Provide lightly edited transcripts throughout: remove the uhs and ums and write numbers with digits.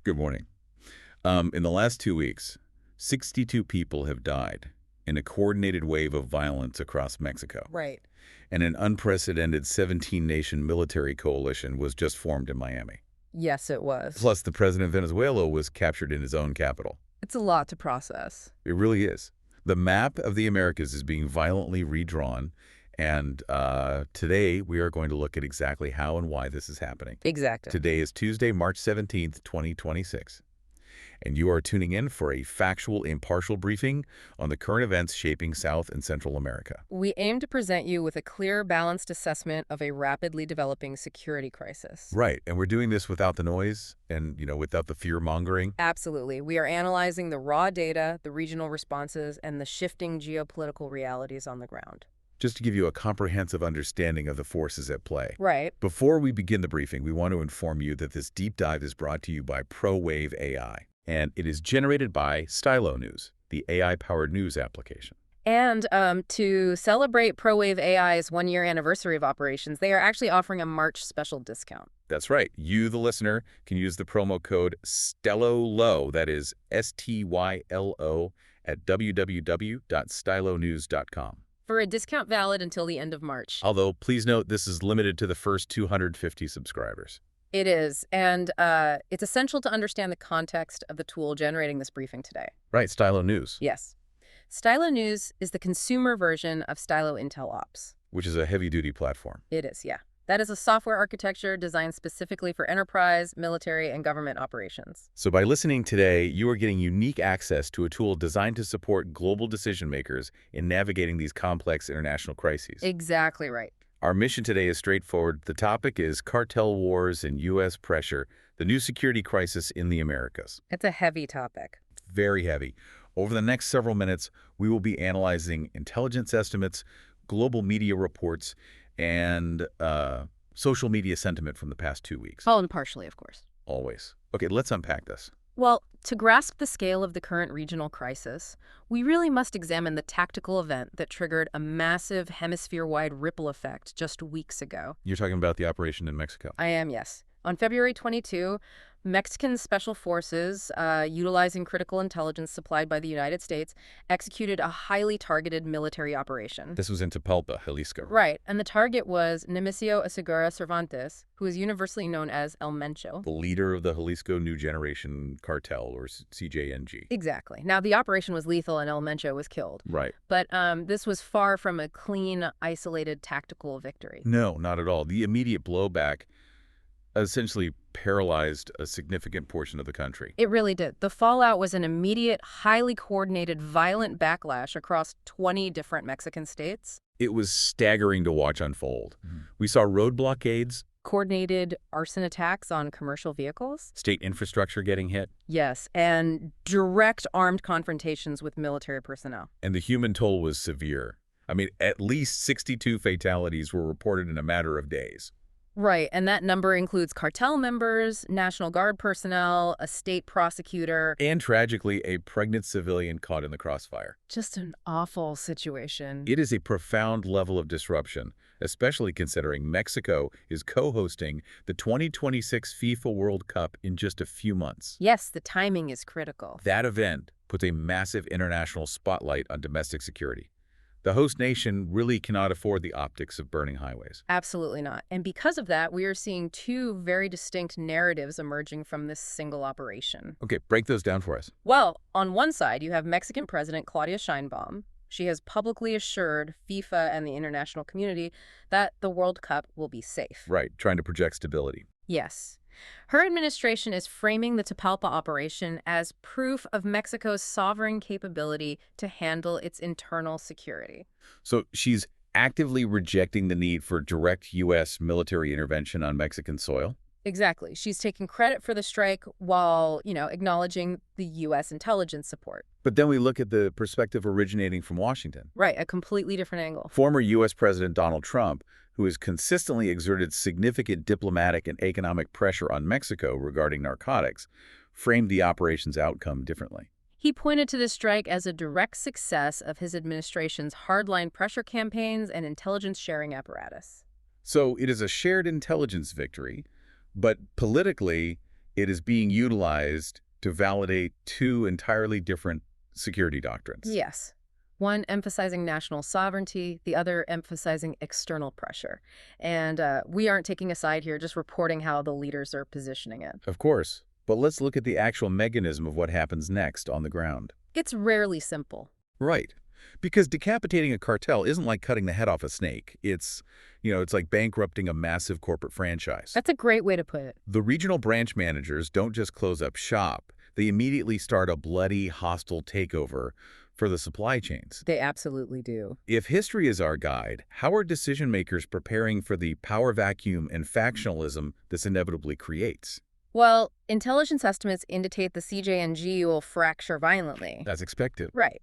Good morning. In the last 2 weeks, 62 people have died in a coordinated wave of violence across Mexico. Right. And an unprecedented 17-nation military coalition was just formed in Miami. Yes, it was. Plus, the president of Venezuela was captured in his own capital. It's a lot to process. It really is. The map of the Americas is being violently redrawn, and today we are going to look at exactly how and why this is happening. Exactly. Today is Tuesday, March 17th, 2026. And you are tuning in for a factual, impartial briefing on the current events shaping South and Central America. We aim to present you with a clear, balanced assessment of a rapidly developing security crisis. Right, and we're doing this without the noise and, without the fear-mongering. Absolutely. We are analyzing the raw data, the regional responses, and the shifting geopolitical realities on the ground. Just to give you a comprehensive understanding of the forces at play. Right. Before we begin the briefing, we want to inform you that this deep dive is brought to you by ProWave AI, and it is generated by Stylo News, the AI-powered news application. And to celebrate ProWave AI's one-year anniversary of operations, they are actually offering a March special discount. That's right. You, the listener, can use the promo code STYLOLO, that is STYLO, at www.stylonews.com. For a discount valid until the end of March. Although, please note, this is limited to the first 250 subscribers. It is, and it's essential to understand the context of the tool generating this briefing today. Right, Stylo News. Yes. Stylo News is the consumer version of Stylo Intel Ops. Which is a heavy-duty platform. It is, yeah. That is a software architecture designed specifically for enterprise, military, and government operations. So by listening today, you are getting unique access to a tool designed to support global decision-makers in navigating these complex international crises. Exactly right. Our mission today is straightforward. The topic is cartel wars and U.S. pressure, the new security crisis in the Americas. It's a heavy topic. Very heavy. Over the next several minutes, we will be analyzing intelligence estimates, global media reports, and social media sentiment from the past 2 weeks. All impartially, of course. Always. Okay, let's unpack this. Well, to grasp the scale of the current regional crisis, we really must examine the tactical event that triggered a massive hemisphere-wide ripple effect just weeks ago. You're talking about the operation in Mexico. I am, yes. On February 22, Mexican special forces, utilizing critical intelligence supplied by the United States, executed a highly targeted military operation. This was in Tapalpa, Jalisco. Right, and the target was Nemesio Asegura Cervantes, who is universally known as El Mencho. The leader of the Jalisco New Generation Cartel, or CJNG. Exactly. Now, the operation was lethal and El Mencho was killed. Right. But this was far from a clean, isolated tactical victory. No, not at all. The immediate blowback essentially paralyzed a significant portion of the country. It really did. The fallout was an immediate, highly coordinated, violent backlash across 20 different Mexican states. It was staggering to watch unfold. We saw road blockades, Coordinated arson attacks on commercial vehicles. state infrastructure getting hit, Yes, and direct armed confrontations with military personnel. and the human toll was severe. I mean, at least 62 fatalities were reported in a matter of days. Right, and that number includes cartel members, National Guard personnel, a state prosecutor. And tragically, a pregnant civilian caught in the crossfire. Just an awful situation. It is a profound level of disruption, especially considering Mexico is co-hosting the 2026 FIFA World Cup in just a few months. Yes, the timing is critical. That event puts a massive international spotlight on domestic security. The host nation really cannot afford the optics of burning highways. Absolutely not. And because of that, we are seeing two very distinct narratives emerging from this single operation. Okay, break those down for us. Well, on one side, you have Mexican President Claudia Sheinbaum. She has publicly assured FIFA and the international community that the World Cup will be safe. Right, trying to project stability. Yes. Her administration is framing the Tapalpa operation as proof of Mexico's sovereign capability to handle its internal security. So she's actively rejecting the need for direct U.S. military intervention on Mexican soil? Exactly. She's taking credit for the strike while, acknowledging the U.S. intelligence support. But then we look at the perspective originating from Washington. Right, a completely different angle. Former U.S. President Donald Trump, who has consistently exerted significant diplomatic and economic pressure on Mexico regarding narcotics, framed the operation's outcome differently. He pointed to the strike as a direct success of his administration's hardline pressure campaigns and intelligence sharing apparatus. So it is a shared intelligence victory, but politically, It is being utilized to validate two entirely different security doctrines. Yes. One emphasizing national sovereignty, the other emphasizing external pressure. And we aren't taking a side here, just reporting how the leaders are positioning it. Of course, but let's look at the actual mechanism of what happens next on the ground. It's rarely simple. Right. Because decapitating a cartel isn't like cutting the head off a snake. It's like bankrupting a massive corporate franchise. That's a great way to put it. The regional branch managers don't just close up shop. They immediately start a bloody, hostile takeover for the supply chains. They absolutely do. If history is our guide, how are decision makers preparing for the power vacuum and factionalism this inevitably creates? Well, intelligence estimates indicate the CJNG will fracture violently. That's expected. Right.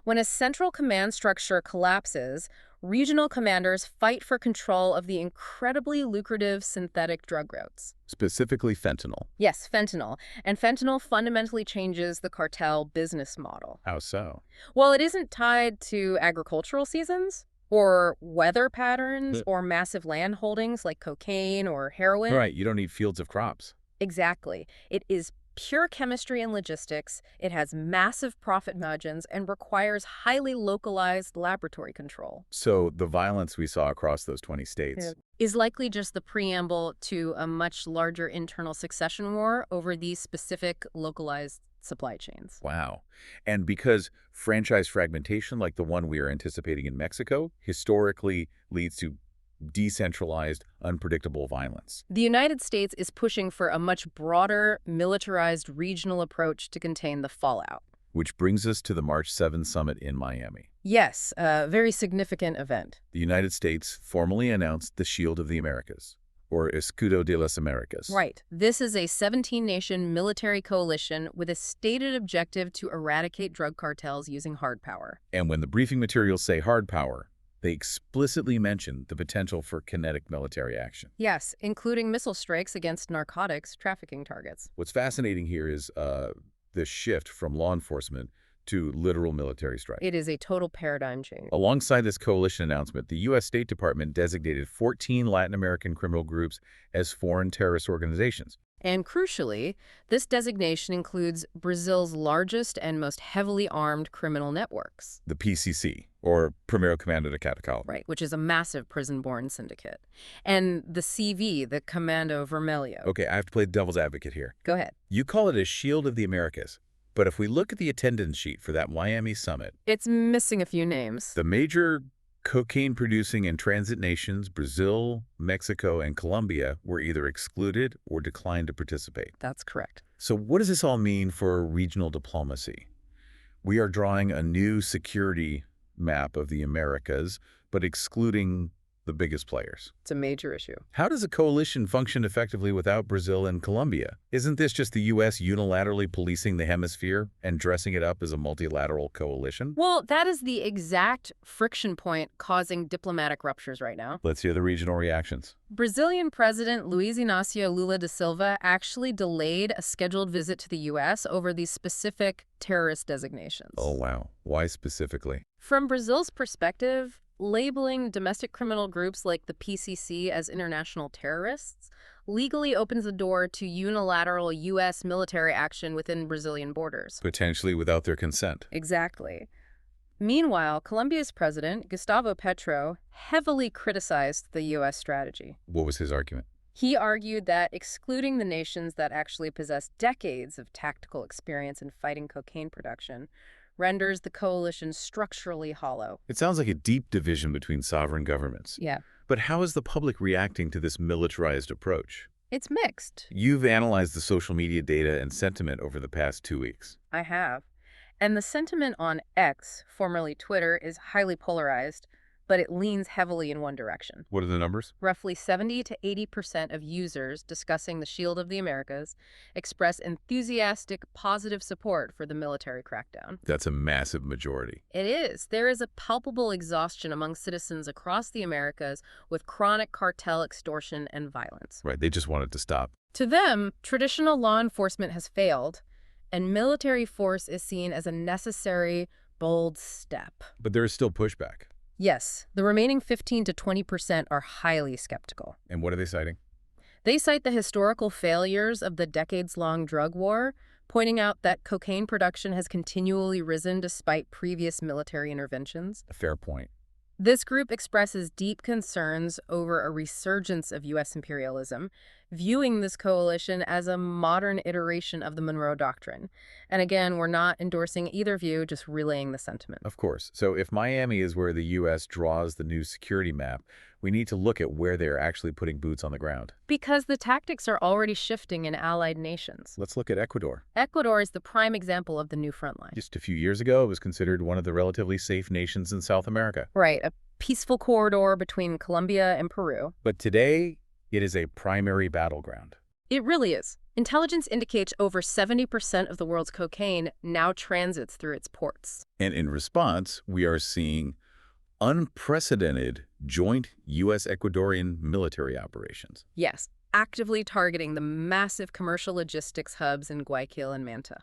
When a central command structure collapses, regional commanders fight for control of the incredibly lucrative synthetic drug routes. Specifically fentanyl. Yes, fentanyl. And fentanyl fundamentally changes the cartel business model. How so? Well, it isn't tied to agricultural seasons or weather patterns or massive land holdings like cocaine or heroin. Right, you don't need fields of crops. Exactly. It is pure chemistry and logistics. It has massive profit margins and requires highly localized laboratory control. So the violence we saw across those 20 states. Is likely just the preamble to a much larger internal succession war over these specific localized supply chains. Wow. And because franchise fragmentation, like the one we are anticipating in Mexico, historically leads to decentralized, unpredictable violence. The United States is pushing for a much broader, militarized regional approach to contain the fallout. Which brings us to the March 7 summit in Miami. Yes, a very significant event. The United States formally announced the Shield of the Americas, or Escudo de las Americas. Right. This is a 17-nation military coalition with a stated objective to eradicate drug cartels using hard power. And when the briefing materials say hard power, they explicitly mention the potential for kinetic military action. Yes, including missile strikes against narcotics trafficking targets. What's fascinating here is this shift from law enforcement to literal military strike. It is a total paradigm change. Alongside this coalition announcement, the U.S. State Department designated 14 Latin American criminal groups as foreign terrorist organizations. And crucially, this designation includes Brazil's largest and most heavily armed criminal networks. The PCC, or Primeiro Comando de Capital. Right, which is a massive prison-born syndicate. And the CV, the Comando Vermelho. Okay, I have to play devil's advocate here. Go ahead. You call it a Shield of the Americas, but if we look at the attendance sheet for that Miami summit, It's missing a few names. the major cocaine-producing and transit nations, Brazil, Mexico, and Colombia, were either excluded or declined to participate. That's correct. So what does this all mean for regional diplomacy? We are drawing a new security map of the Americas, but excluding the biggest players. It's a major issue. How does a coalition function effectively without Brazil and Colombia? Isn't this just the U.S. unilaterally policing the hemisphere and dressing it up as a multilateral coalition? Well, that is the exact friction point causing diplomatic ruptures right now. Let's hear the regional reactions. Brazilian President Luiz Inácio Lula da Silva actually delayed a scheduled visit to the U.S. over these specific terrorist designations. Oh, wow. Why specifically? From Brazil's perspective, labeling domestic criminal groups like the PCC as international terrorists legally opens the door to unilateral U.S. military action within Brazilian borders. Potentially without their consent. Exactly. Meanwhile, Colombia's president, Gustavo Petro, heavily criticized the U.S. strategy. What was his argument? He argued that excluding the nations that actually possess decades of tactical experience in fighting cocaine production renders the coalition structurally hollow. It sounds like a deep division between sovereign governments. Yeah. But how is the public reacting to this militarized approach? It's mixed. You've analyzed the social media data and sentiment over the past 2 weeks. I have. And the sentiment on X, formerly Twitter, is highly polarized, but it leans heavily in one direction. What are the numbers? Roughly 70 to 80% of users discussing the Shield of the Americas express enthusiastic, positive support for the military crackdown. That's a massive majority. It is. There is a palpable exhaustion among citizens across the Americas with chronic cartel extortion and violence. Right, they just want it to stop. To them, traditional law enforcement has failed, and military force is seen as a necessary, bold step. But there is still pushback. Yes, the remaining 15 to 20% are highly skeptical. And what are they citing? They cite the historical failures of the decades-long drug war, pointing out that cocaine production has continually risen despite previous military interventions. A fair point. This group expresses deep concerns over a resurgence of U.S. imperialism, viewing this coalition as a modern iteration of the Monroe Doctrine. And again, we're not endorsing either view, just relaying the sentiment. Of course. So if Miami is where the U.S. draws the new security map, we need to look at where they're actually putting boots on the ground. Because the tactics are already shifting in allied nations. Let's look at Ecuador. Ecuador is the prime example of the new front line. Just a few years ago, it was considered one of the relatively safe nations in South America. Right, a peaceful corridor between Colombia and Peru. But today, it is a primary battleground. It really is. Intelligence indicates over 70% of the world's cocaine now transits through its ports. And in response, we are seeing unprecedented joint U.S.-Ecuadorian military operations. Yes, actively targeting the massive commercial logistics hubs in Guayaquil and Manta.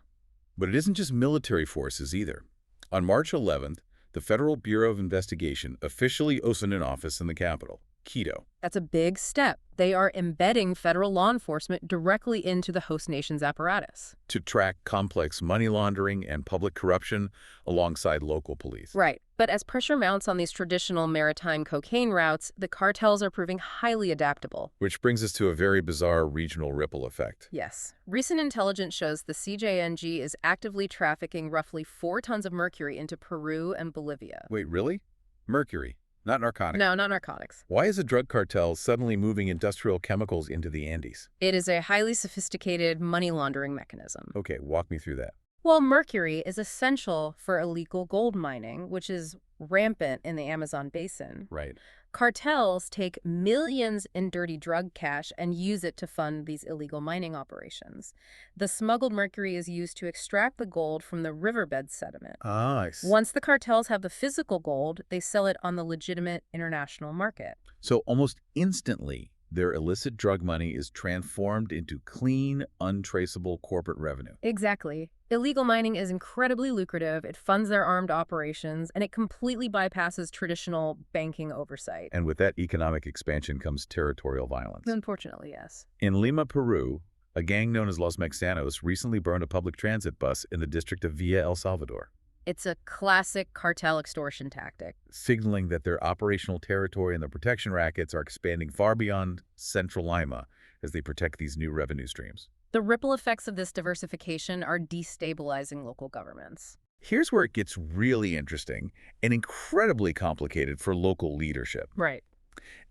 But it isn't just military forces either. On March 11th, the Federal Bureau of Investigation officially opened an office in the capital, Quito. That's a big step. They are embedding federal law enforcement directly into the host nation's apparatus. To track complex money laundering and public corruption alongside local police. Right. But as pressure mounts on these traditional maritime cocaine routes, the cartels are proving highly adaptable. Which brings us to a very bizarre regional ripple effect. Yes. Recent intelligence shows the CJNG is actively trafficking roughly 4 tons of mercury into Peru and Bolivia. Wait, really? Mercury? Not narcotics? No, not narcotics. Why is a drug cartel suddenly moving industrial chemicals into the Andes? It is a highly sophisticated money laundering mechanism. Okay, walk me through that. Well, mercury is essential for illegal gold mining, which is rampant in the Amazon basin. Right. Cartels take millions in dirty drug cash and use it to fund these illegal mining operations. The smuggled mercury is used to extract the gold from the riverbed sediment. Ah, I see. Once the cartels have the physical gold, they sell it on the legitimate international market. So almost instantly, their illicit drug money is transformed into clean, untraceable corporate revenue. Exactly. Illegal mining is incredibly lucrative, it funds their armed operations, and it completely bypasses traditional banking oversight. And with that economic expansion comes territorial violence. Unfortunately, yes. In Lima, Peru, a gang known as Los Mexicanos recently burned a public transit bus in the district of Villa El Salvador. It's a classic cartel extortion tactic. Signaling that their operational territory and the protection rackets are expanding far beyond central Lima as they protect these new revenue streams. The ripple effects of this diversification are destabilizing local governments. Here's where it gets really interesting and incredibly complicated for local leadership. Right.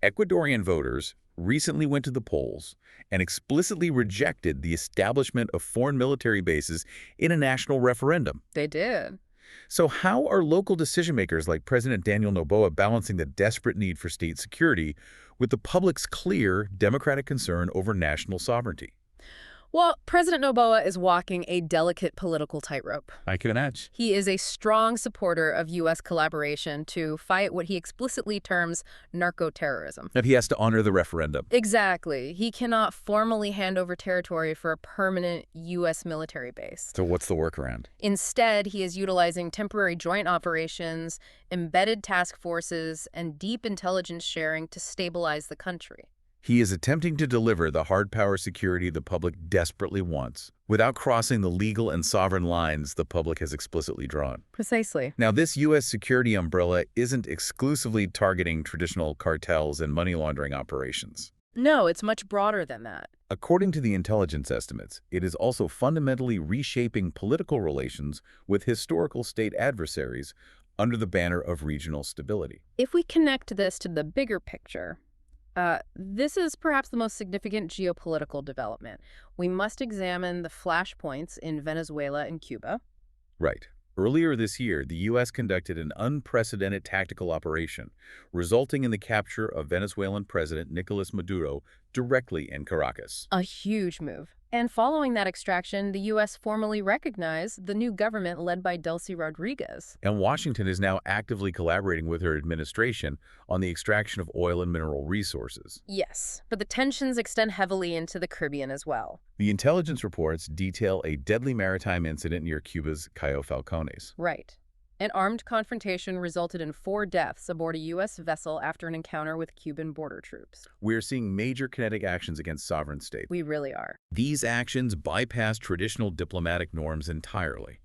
Ecuadorian voters recently went to the polls and explicitly rejected the establishment of foreign military bases in a national referendum. They did. So how are local decision-makers like President Daniel Noboa balancing the desperate need for state security with the public's clear democratic concern over national sovereignty? Well, President Noboa is walking a delicate political tightrope. I can imagine. He is a strong supporter of U.S. collaboration to fight what he explicitly terms narco-terrorism. And he has to honor the referendum. Exactly. He cannot formally hand over territory for a permanent U.S. military base. So what's the workaround? Instead, he is utilizing temporary joint operations, embedded task forces, and deep intelligence sharing to stabilize the country. He is attempting to deliver the hard power security the public desperately wants, without crossing the legal and sovereign lines the public has explicitly drawn. Precisely. Now, this U.S. security umbrella isn't exclusively targeting traditional cartels and money laundering operations. No, it's much broader than that. According to the intelligence estimates, it is also fundamentally reshaping political relations with historical state adversaries under the banner of regional stability. If we connect this to the bigger picture, this is perhaps the most significant geopolitical development. We must examine the flashpoints in Venezuela and Cuba. Right. Earlier this year, the U.S. conducted an unprecedented tactical operation, resulting in the capture of Venezuelan President Nicolás Maduro directly in Caracas. A huge move. And following that extraction, the U.S. formally recognized the new government led by Delcy Rodriguez. And Washington is now actively collaborating with her administration on the extraction of oil and mineral resources. Yes, but the tensions extend heavily into the Caribbean as well. The intelligence reports detail a deadly maritime incident near Cuba's Cayo Falcones. Right. An armed confrontation resulted in 4 deaths aboard a U.S. vessel after an encounter with Cuban border troops. We're seeing major kinetic actions against sovereign states. We really are. These actions bypass traditional diplomatic norms entirely.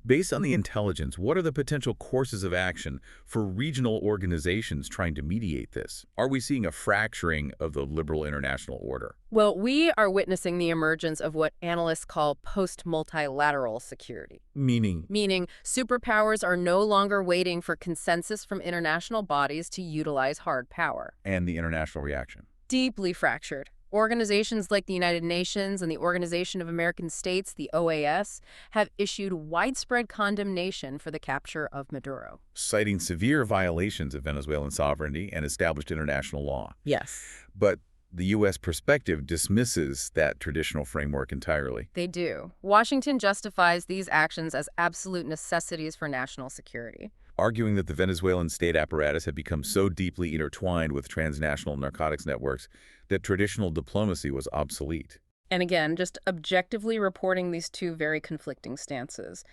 Based on the intelligence, what are the potential courses of action for regional organizations trying to mediate this? Are we seeing a fracturing of the liberal international order? Well, we are witnessing the emergence of what analysts call post-multilateral security. Meaning superpowers are no longer waiting for consensus from international bodies to utilize hard power. And the international reaction? Deeply fractured. Organizations like the United Nations and the Organization of American States, the OAS, have issued widespread condemnation for the capture of Maduro, Citing severe violations of Venezuelan sovereignty and established international law. Yes. But the U.S. perspective dismisses that traditional framework entirely. They do. Washington justifies these actions as absolute necessities for national security, Arguing that the Venezuelan state apparatus had become so deeply intertwined with transnational narcotics networks that traditional diplomacy was obsolete. And again, just objectively reporting these two very conflicting stances.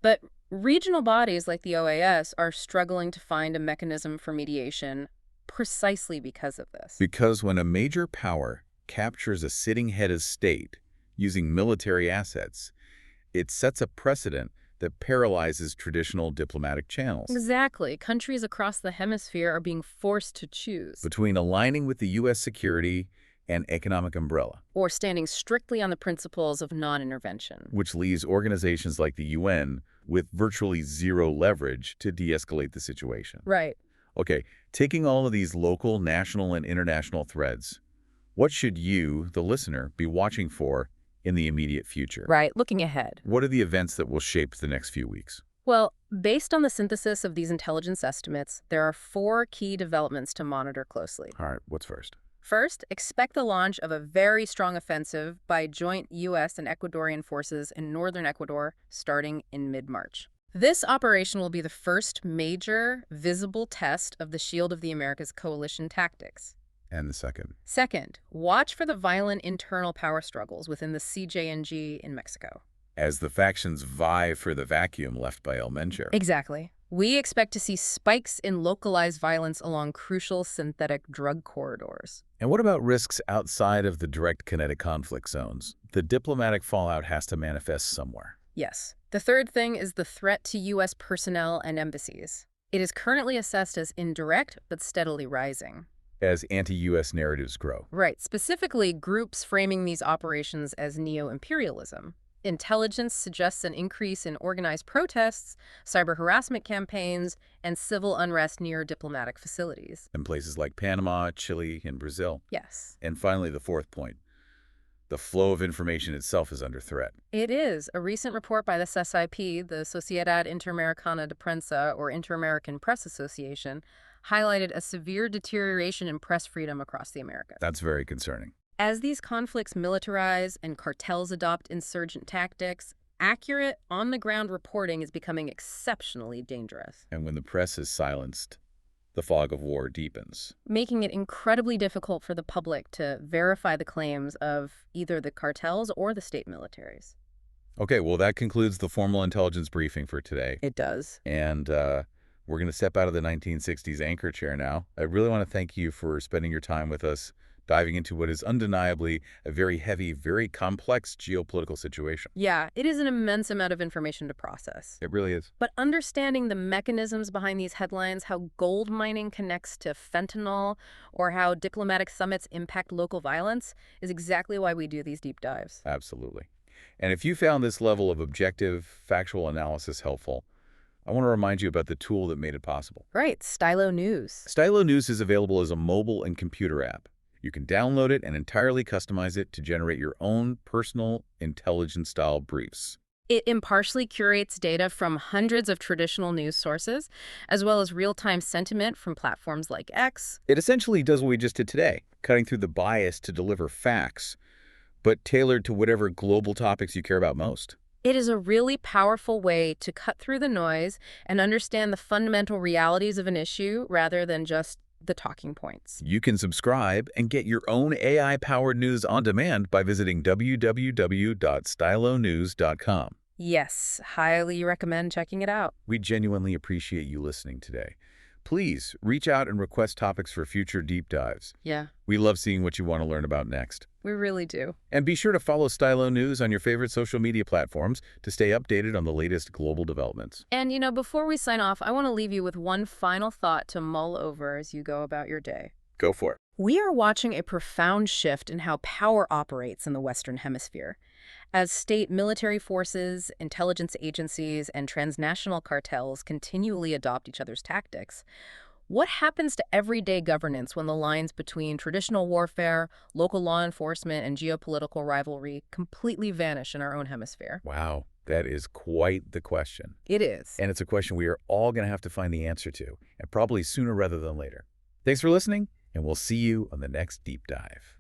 But regional bodies like the OAS are struggling to find a mechanism for mediation precisely because of this. Because when a major power captures a sitting head of state using military assets, it sets a precedent that paralyzes traditional diplomatic channels. Exactly. Countries across the hemisphere are being forced to choose Between aligning with the U.S. security and economic umbrella, or standing strictly on the principles of non-intervention. which leaves organizations like the UN with virtually zero leverage to de-escalate the situation. Right. Okay, taking all of these local, national, and international threads, what should you, the listener, be watching for in the immediate future? Right. Looking ahead. What are the events that will shape the next few weeks? Well, based on the synthesis of these intelligence estimates, there are 4 key developments to monitor closely. All right, what's first? First, expect the launch of a very strong offensive by joint U.S. and Ecuadorian forces in northern Ecuador starting in mid-March. This operation will be the first major, visible test of the Shield of the Americas coalition tactics. And the second? Second, watch for the violent internal power struggles within the CJNG in Mexico. As the factions vie for the vacuum left by El Mencher. Exactly. We expect to see spikes in localized violence along crucial synthetic drug corridors. And what about risks outside of the direct kinetic conflict zones? The diplomatic fallout has to manifest somewhere. Yes. The third thing is the threat to U.S. personnel and embassies. It is currently assessed as indirect, but steadily rising. As anti-U.S. narratives grow. Right. Specifically, groups framing these operations as neo-imperialism. Intelligence suggests an increase in organized protests, cyber harassment campaigns, and civil unrest near diplomatic facilities. In places like Panama, Chile, and Brazil. Yes. And finally, the fourth point. The flow of information itself is under threat. It is. A recent report by the SSIP, the Sociedad Interamericana de Prensa, or Inter-American Press Association, highlighted a severe deterioration in press freedom across the Americas. That's very concerning. As these conflicts militarize and cartels adopt insurgent tactics, accurate, on-the-ground reporting is becoming exceptionally dangerous. And when the press is silenced, the fog of war deepens. Making it incredibly difficult for the public to verify the claims of either the cartels or the state militaries. Okay, well, that concludes the formal intelligence briefing for today. It does. And we're going to step out of the 1960s anchor chair now. I really want to thank you for spending your time with us, diving into what is undeniably a very heavy, very complex geopolitical situation. Yeah, it is an immense amount of information to process. It really is. But understanding the mechanisms behind these headlines, how gold mining connects to fentanyl, or how diplomatic summits impact local violence, is exactly why we do these deep dives. Absolutely. And if you found this level of objective, factual analysis helpful, I want to remind you about the tool that made it possible. Right, Stylo News. Stylo News is available as a mobile and computer app. You can download it and entirely customize it to generate your own personal intelligence-style briefs. It impartially curates data from hundreds of traditional news sources, as well as real-time sentiment from platforms like X. It essentially does what we just did today, cutting through the bias to deliver facts, but tailored to whatever global topics you care about most. It is a really powerful way to cut through the noise and understand the fundamental realities of an issue rather than just the talking points. You can subscribe and get your own AI-powered news on demand by visiting www.stylonews.com. Yes, highly recommend checking it out. We genuinely appreciate you listening today. Please reach out and request topics for future deep dives. Yeah, We love seeing what you want to learn about next. we really do. And be sure to follow Stylo News on your favorite social media platforms to stay updated on the latest global developments. And, before we sign off, I want to leave you with one final thought to mull over as you go about your day. Go for it. We are watching a profound shift in how power operates in the Western Hemisphere. As state military forces, intelligence agencies, and transnational cartels continually adopt each other's tactics, what happens to everyday governance when the lines between traditional warfare, local law enforcement, and geopolitical rivalry completely vanish in our own hemisphere? Wow, that is quite the question. It is. And it's a question we are all going to have to find the answer to, and probably sooner rather than later. Thanks for listening, and we'll see you on the next deep dive.